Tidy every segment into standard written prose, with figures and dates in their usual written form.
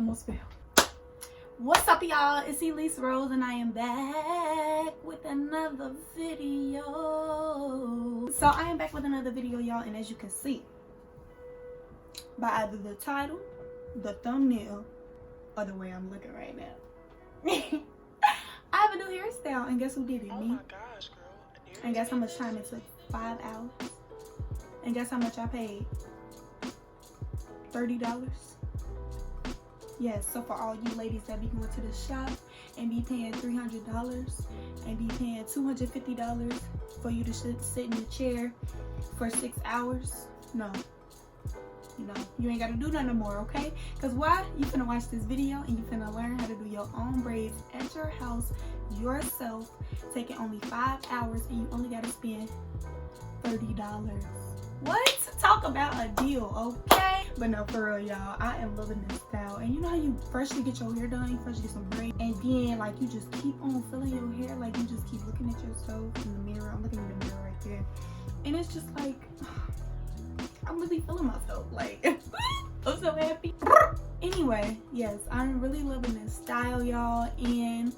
almost fell. What's up, y'all? It's Ilese Rose, and I am back with another video. So I am back with another video, y'all, and as you can see by either the title, the thumbnail, or the way I'm looking right now, I have a new hairstyle, and guess who did it? Oh me. my gosh, girl. And guess how much time it took? 5 hours. And guess how much I paid? $30. Yes, so for all you ladies that be going to the shop and be paying $300 and be paying $250 for you to sit in the chair for 6 hours, no, you ain't got to do that no more, okay? Because why? You finna watch this video and you finna learn how to do your own braids at your house yourself, taking only 5 hours, and you only got to spend $30. What? Talk about a deal, okay? But no, for real, y'all, I am loving this style. And you know how you freshly get your hair done, you freshly get some braids, and then like you just keep on filling your hair, like you just keep looking at yourself in the mirror. I'm looking in the mirror right there, and it's just like I'm really feeling myself, like I'm so happy. Anyway, yes, I'm really loving this style, y'all, and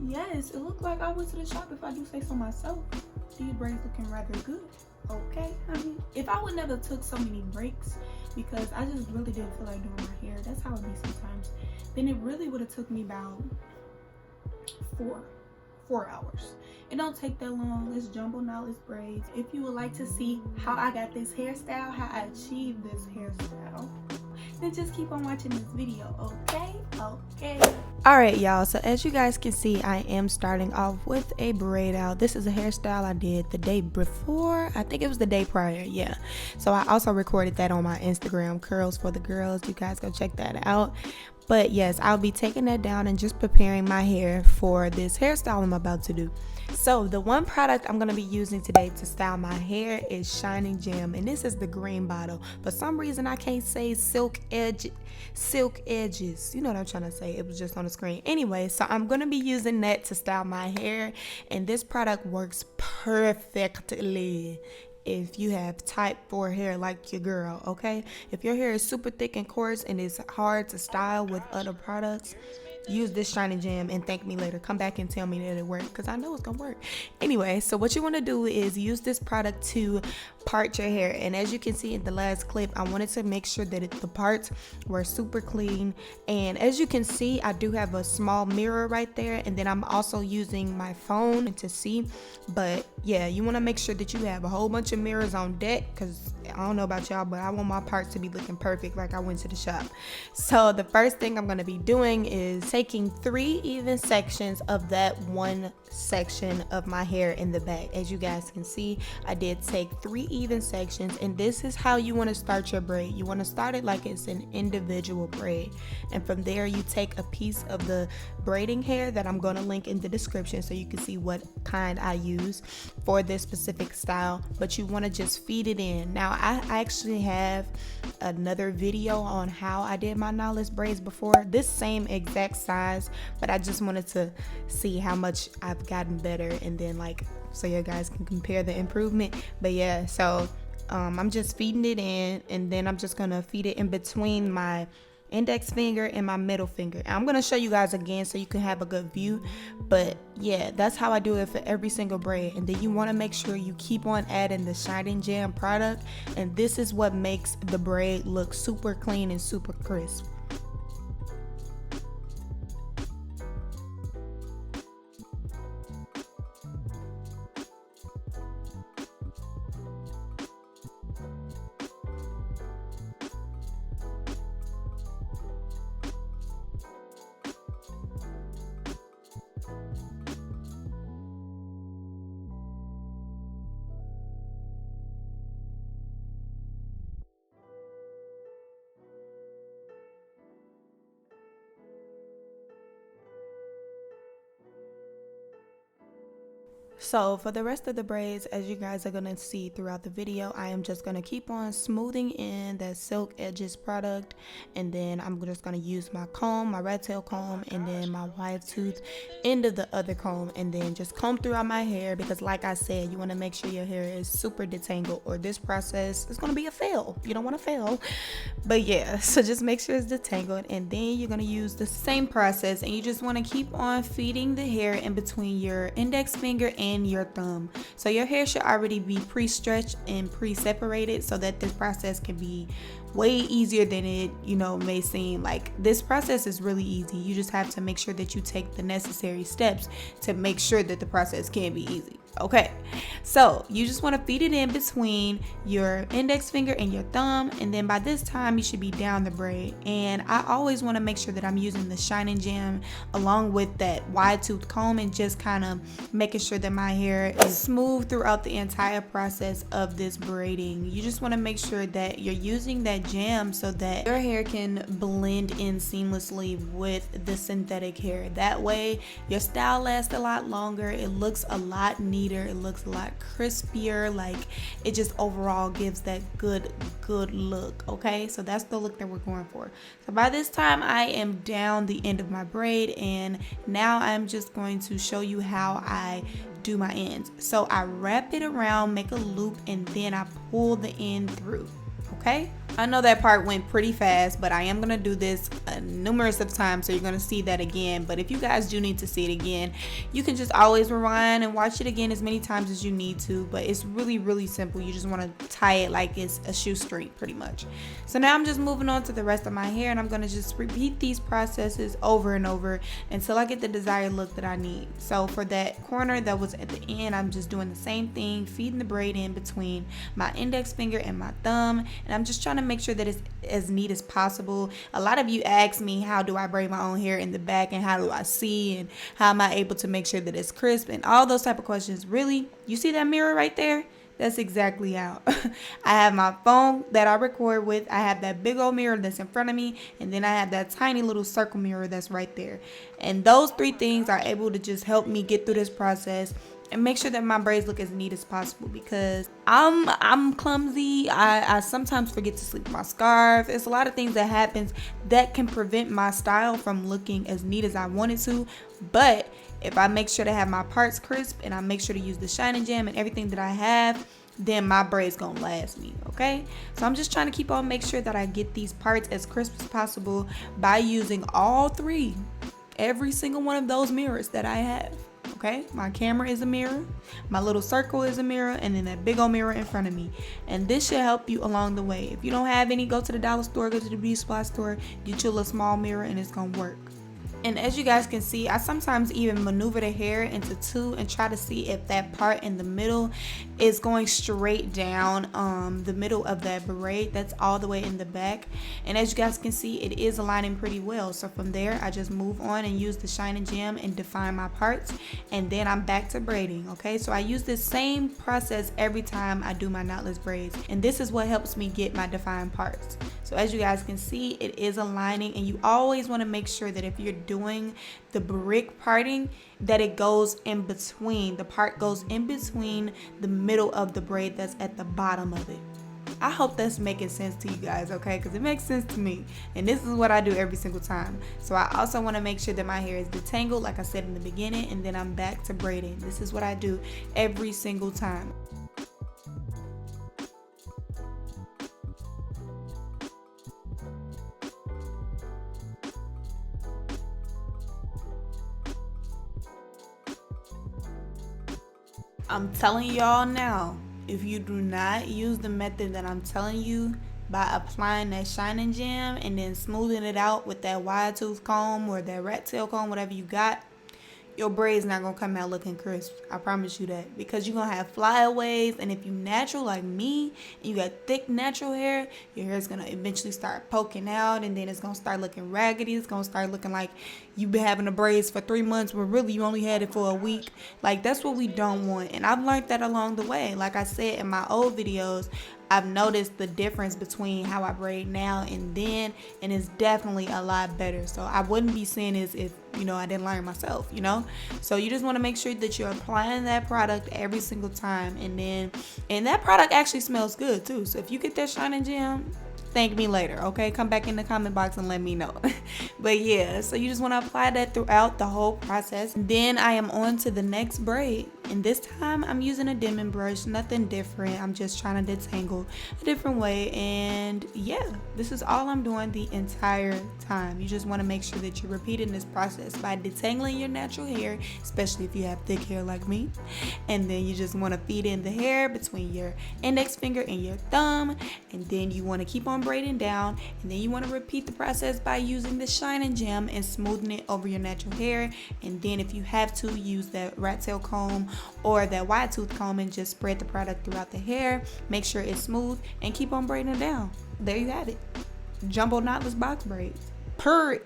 yes, it looked like I went to the shop, if I do say so myself. These braids looking rather good. Okay, honey. If I would never took so many breaks because I just really didn't feel like doing my hair, that's how it be sometimes, then it really would have took me about four hours. It don't take that long. It's jumbo knotless braids. If you would like to see how I got this hairstyle, how I achieved this hairstyle, then just keep on watching this video, okay? Alright, y'all, so as you guys can see, I am starting off with a braid out. This is a hairstyle I did the day before. I think it was the day prior, yeah. So I also recorded that on my Instagram, Curls for the Girls. You guys go check that out. But yes, I'll be taking that down and just preparing my hair for this hairstyle I'm about to do. So the one product I'm going to be using today to style my hair is Shining Gem, and this is the green bottle. For some reason I can't say silk edges. You know what I'm trying to say. It was just on the screen. Anyway, so I'm going to be using that to style my hair, and this product works perfectly if you have type 4 hair like your girl, okay? If your hair is super thick and coarse and it's hard to style with other products, use this Shining Gem and thank me later. Come back and tell me that it worked, because I know it's gonna work. Anyway, so what you want to do is use this product to part your hair, and as you can see in the last clip, I wanted to make sure that the parts were super clean. And as you can see, I do have a small mirror right there, and then I'm also using my phone to see. But yeah, you want to make sure that you have a whole bunch of mirrors on deck, because I don't know about y'all, but I want my parts to be looking perfect like I went to the shop. So the first thing I'm going to be doing is taking 3 even sections of that one section of my hair in the back. As you guys can see, I did take 3 even sections, and this is how you want to start your braid. You want to start it like it's an individual braid, and from there you take a piece of the braiding hair that I'm going to link in the description so you can see what kind I use for this specific style, but you want to just feed it in. Now I actually have another video on how I did my knotless braids before, this same exact size, but I just wanted to see how much I've gotten better, and then like so you guys can compare the improvement. But yeah, so I'm just feeding it in, and then I'm just gonna feed it in between my index finger and my middle finger. I'm gonna show you guys again so you can have a good view, but yeah, that's how I do it for every single braid. And then you want to make sure you keep on adding the Shining Gem product, and this is what makes the braid look super clean and super crisp. So for the rest of the braids, as you guys are going to see throughout the video, I am just going to keep on smoothing in that silk edges product, and then I'm just going to use my comb, my rat tail comb, and then my wide tooth end of the other comb, and then just comb throughout my hair, because like I said, you want to make sure your hair is super detangled or this process is going to be a fail. You don't want to fail. But yeah, so just make sure it's detangled, and then you're going to use the same process, and you just want to keep on feeding the hair in between your index finger and your thumb. So your hair should already be pre-stretched and pre-separated so that this process can be way easier than it may seem. Like, this process is really easy. You just have to make sure that you take the necessary steps to make sure that the process can be easy. Okay, so you just want to feed it in between your index finger and your thumb, and then by this time you should be down the braid. And I always want to make sure that I'm using the shining gem along with that wide tooth comb, and just kind of making sure that my hair is smooth throughout the entire process of this braiding. You just want to make sure that you're using that gem so that your hair can blend in seamlessly with the synthetic hair. That way your style lasts a lot longer, it looks a lot neater, it looks a lot crispier, like it just overall gives that good look. Okay, so that's the look that we're going for. So by this time I am down the end of my braid, and now I'm just going to show you how I do my ends. So I wrap it around, make a loop, and then I pull the end through. Okay, I know that part went pretty fast, but I am going to do this numerous of times, so you're going to see that again. But if you guys do need to see it again, you can just always rewind and watch it again as many times as you need to. But it's really simple. You just want to tie it like it's a shoestring pretty much. So now I'm just moving on to the rest of my hair, and I'm going to just repeat these processes over and over until I get the desired look that I need. So for that corner that was at the end, I'm just doing the same thing, feeding the braid in between my index finger and my thumb, and I'm just trying to make sure that it's as neat as possible. A lot of you ask me, how do I braid my own hair in the back, and how do I see, and how am I able to make sure that it's crisp, and all those type of questions. Really, you see that mirror right there? That's exactly how. I have my phone that I record with, I have that big old mirror that's in front of me, and then I have that tiny little circle mirror that's right there. And those three things are able to just help me get through this process and make sure that my braids look as neat as possible, because I'm clumsy. I sometimes forget to sleep with my scarf. It's a lot of things that happens that can prevent my style from looking as neat as I want it to. But if I make sure to have my parts crisp, and I make sure to use the shining gem and everything that I have, then my braids gonna last me. Okay, so I'm just trying to keep on make sure that I get these parts as crisp as possible by using all three, every single one of those mirrors that I have. Okay, my camera is a mirror, my little circle is a mirror, and then that big old mirror in front of me. And this should help you along the way. If you don't have any, go to the dollar store, go to the beauty supply store, get you a little small mirror, and it's gonna work. And as you guys can see, I sometimes even maneuver the hair into two and try to see if that part in the middle is going straight down the middle of that braid that's all the way in the back. And as you guys can see, it is aligning pretty well. So from there, I just move on and use the shining gem and define my parts, and then I'm back to braiding. Okay, so I use this same process every time I do my knotless braids, and this is what helps me get my defined parts. So as you guys can see, it is aligning, and you always want to make sure that if you're doing the brick parting, that it goes in between, the part goes in between the middle of the braid that's at the bottom of it. I hope that's making sense to you guys, okay? Because it makes sense to me, and this is what I do every single time. So I also want to make sure that my hair is detangled, like I said in the beginning, and then I'm back to braiding. This is what I do every single time. I'm telling y'all now, if you do not use the method that I'm telling you by applying that shining gem and then smoothing it out with that wide tooth comb or that rat tail comb, whatever you got, your braids not gonna come out looking crisp. I promise you that, because you're gonna have flyaways. And if you natural like me and you got thick natural hair, your hair is gonna eventually start poking out, and then it's gonna start looking raggedy. It's gonna start looking like you've been having the braids for 3 months when really you only had it for a week. Like, that's what we don't want, and I've learned that along the way. Like I said in my old videos, I've noticed the difference between how I braid now and then, and it's definitely a lot better. So I wouldn't be saying this if, you know, I didn't learn myself, you know. So you just want to make sure that you're applying that product every single time, and that product actually smells good too. So if you get that shining gem, thank me later, okay? Come back in the comment box and let me know. But yeah, so you just want to apply that throughout the whole process. Then I am on to the next braid, and this time I'm using a dimming brush, nothing different. I'm just trying to detangle a different way, and yeah, this is all I'm doing the entire time. You just want to make sure that you're repeating this process by detangling your natural hair, especially if you have thick hair like me. And then you just want to feed in the hair between your index finger and your thumb, and then you want to keep on braiding down, and then you want to repeat the process by using the shining gem and smoothing it over your natural hair. And then if you have to, use that rat tail comb or that wide tooth comb and just spread the product throughout the hair. Make sure it's smooth and keep on braiding it down. There you have it, jumbo knotless box braids. Purr.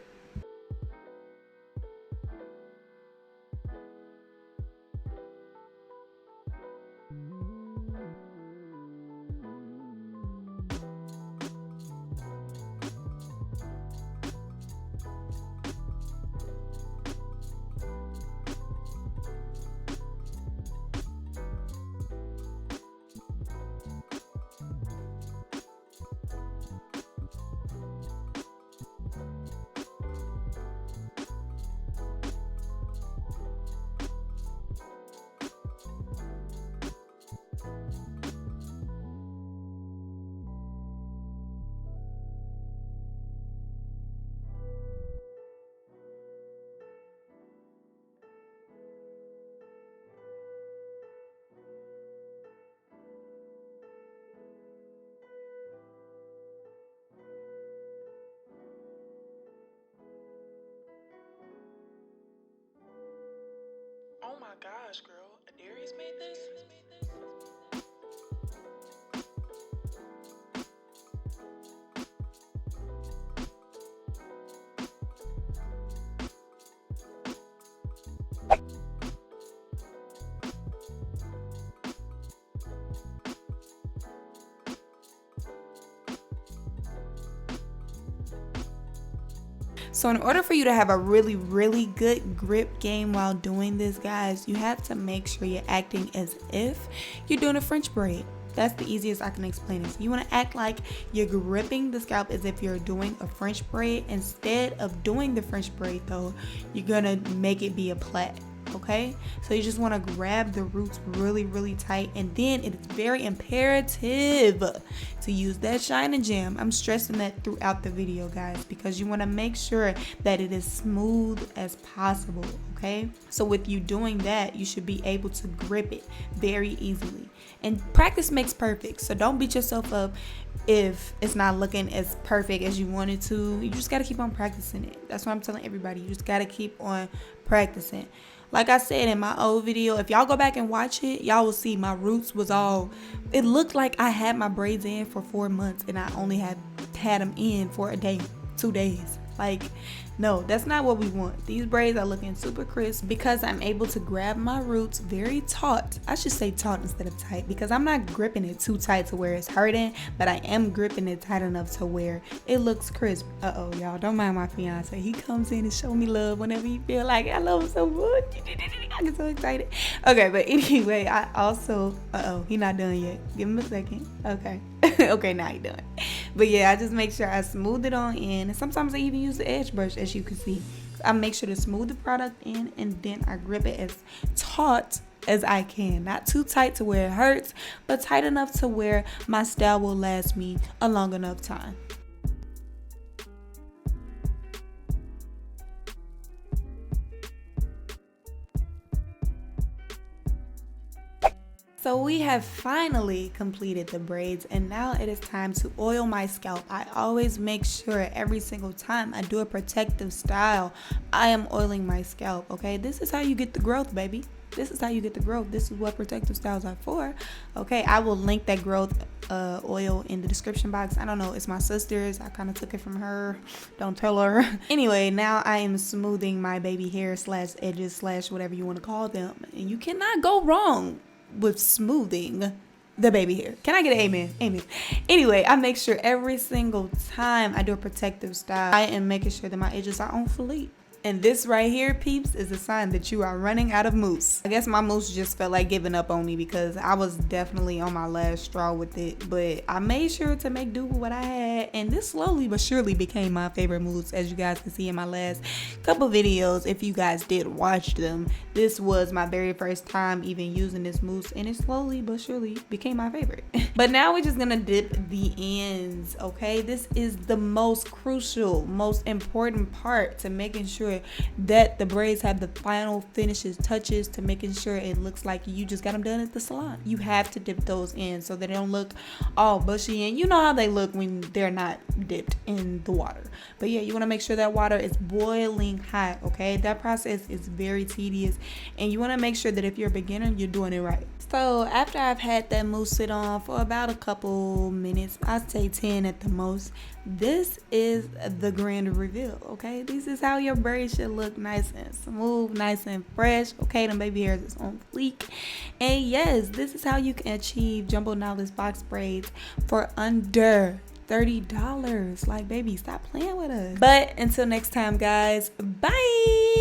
Oh my gosh, girl. Adarius made this? So in order for you to have a really good grip game while doing this, guys, you have to make sure you're acting as if you're doing a French braid. That's the easiest I can explain it. So you want to act like you're gripping the scalp as if you're doing a French braid. Instead of doing the French braid though, you're gonna make it be a plait. Okay, so you just want to grab the roots really tight, and then it is very imperative to use that shining gem. I'm stressing that throughout the video, guys, because you want to make sure that it is smooth as possible. Okay, so with you doing that, you should be able to grip it very easily, and practice makes perfect. So don't beat yourself up if it's not looking as perfect as you wanted to. You just got to keep on practicing it. That's what I'm telling everybody. You just got to keep on practicing. Like I said in my old video, if y'all go back and watch it, y'all will see my roots was all, it looked like I had my braids in for 4 months and I only had them in for a day, 2 days. Like, no, that's not what we want. These braids are looking super crisp because I'm able to grab my roots very taut. I should say taut instead of tight, because I'm not gripping it too tight to where it's hurting, but I am gripping it tight enough to where it looks crisp. Uh-oh, y'all, don't mind my fiance. He comes in and show me love whenever he feel like I love him so much. I get so excited. Okay, but anyway, I also, he not done yet. Give him a second. Okay. Okay, now he done. But yeah, I just make sure I smooth it on in, and sometimes I even use the edge brush, as you can see. I make sure to smooth the product in, and then I grip it as taut as I can. Not too tight to where it hurts, but tight enough to where my style will last me a long enough time. So we have finally completed the braids, and now it is time to oil my scalp. I always make sure every single time I do a protective style, I am oiling my scalp, okay? This is how you get the growth, baby. This is how you get the growth. This is what protective styles are for, okay? I will link that growth oil in the description box. I don't know, it's my sister's. I kind of took it from her. Don't tell her. Anyway, now I am smoothing my baby hair slash edges slash whatever you want to call them, and you cannot go wrong with smoothing the baby hair. Can I get an amen? Amen. Anyway, I make sure every single time I do a protective style, I am making sure that my edges are on fleek. And this right here, peeps, is a sign that you are running out of mousse. I guess my mousse just felt like giving up on me because I was definitely on my last straw with it. But I made sure to make do with what I had. And this slowly but surely became my favorite mousse, as you guys can see in my last couple videos. If you guys did watch them, this was my very first time even using this mousse. And it slowly but surely became my favorite. But now we're just going to dip the ends, okay? This is the most crucial, most important part to making sure that the braids have the final finishes touches to making sure it looks like you just got them done at the salon. You have to dip those in so they don't look all bushy, and you know how they look when they're not dipped in the water. But yeah, you want to make sure that water is boiling hot, okay? That process is very tedious, and you want to make sure that if you're a beginner, you're doing it right. So after I've had that mousse sit on for about a couple minutes, I'd say 10 at the most, this is the grand reveal, okay? This is how your braids should look, nice and smooth, nice and fresh, okay? Them baby hairs is on fleek. And yes, this is how you can achieve jumbo knotless box braids for under $30. Like, baby, stop playing with us. But until next time, guys, bye.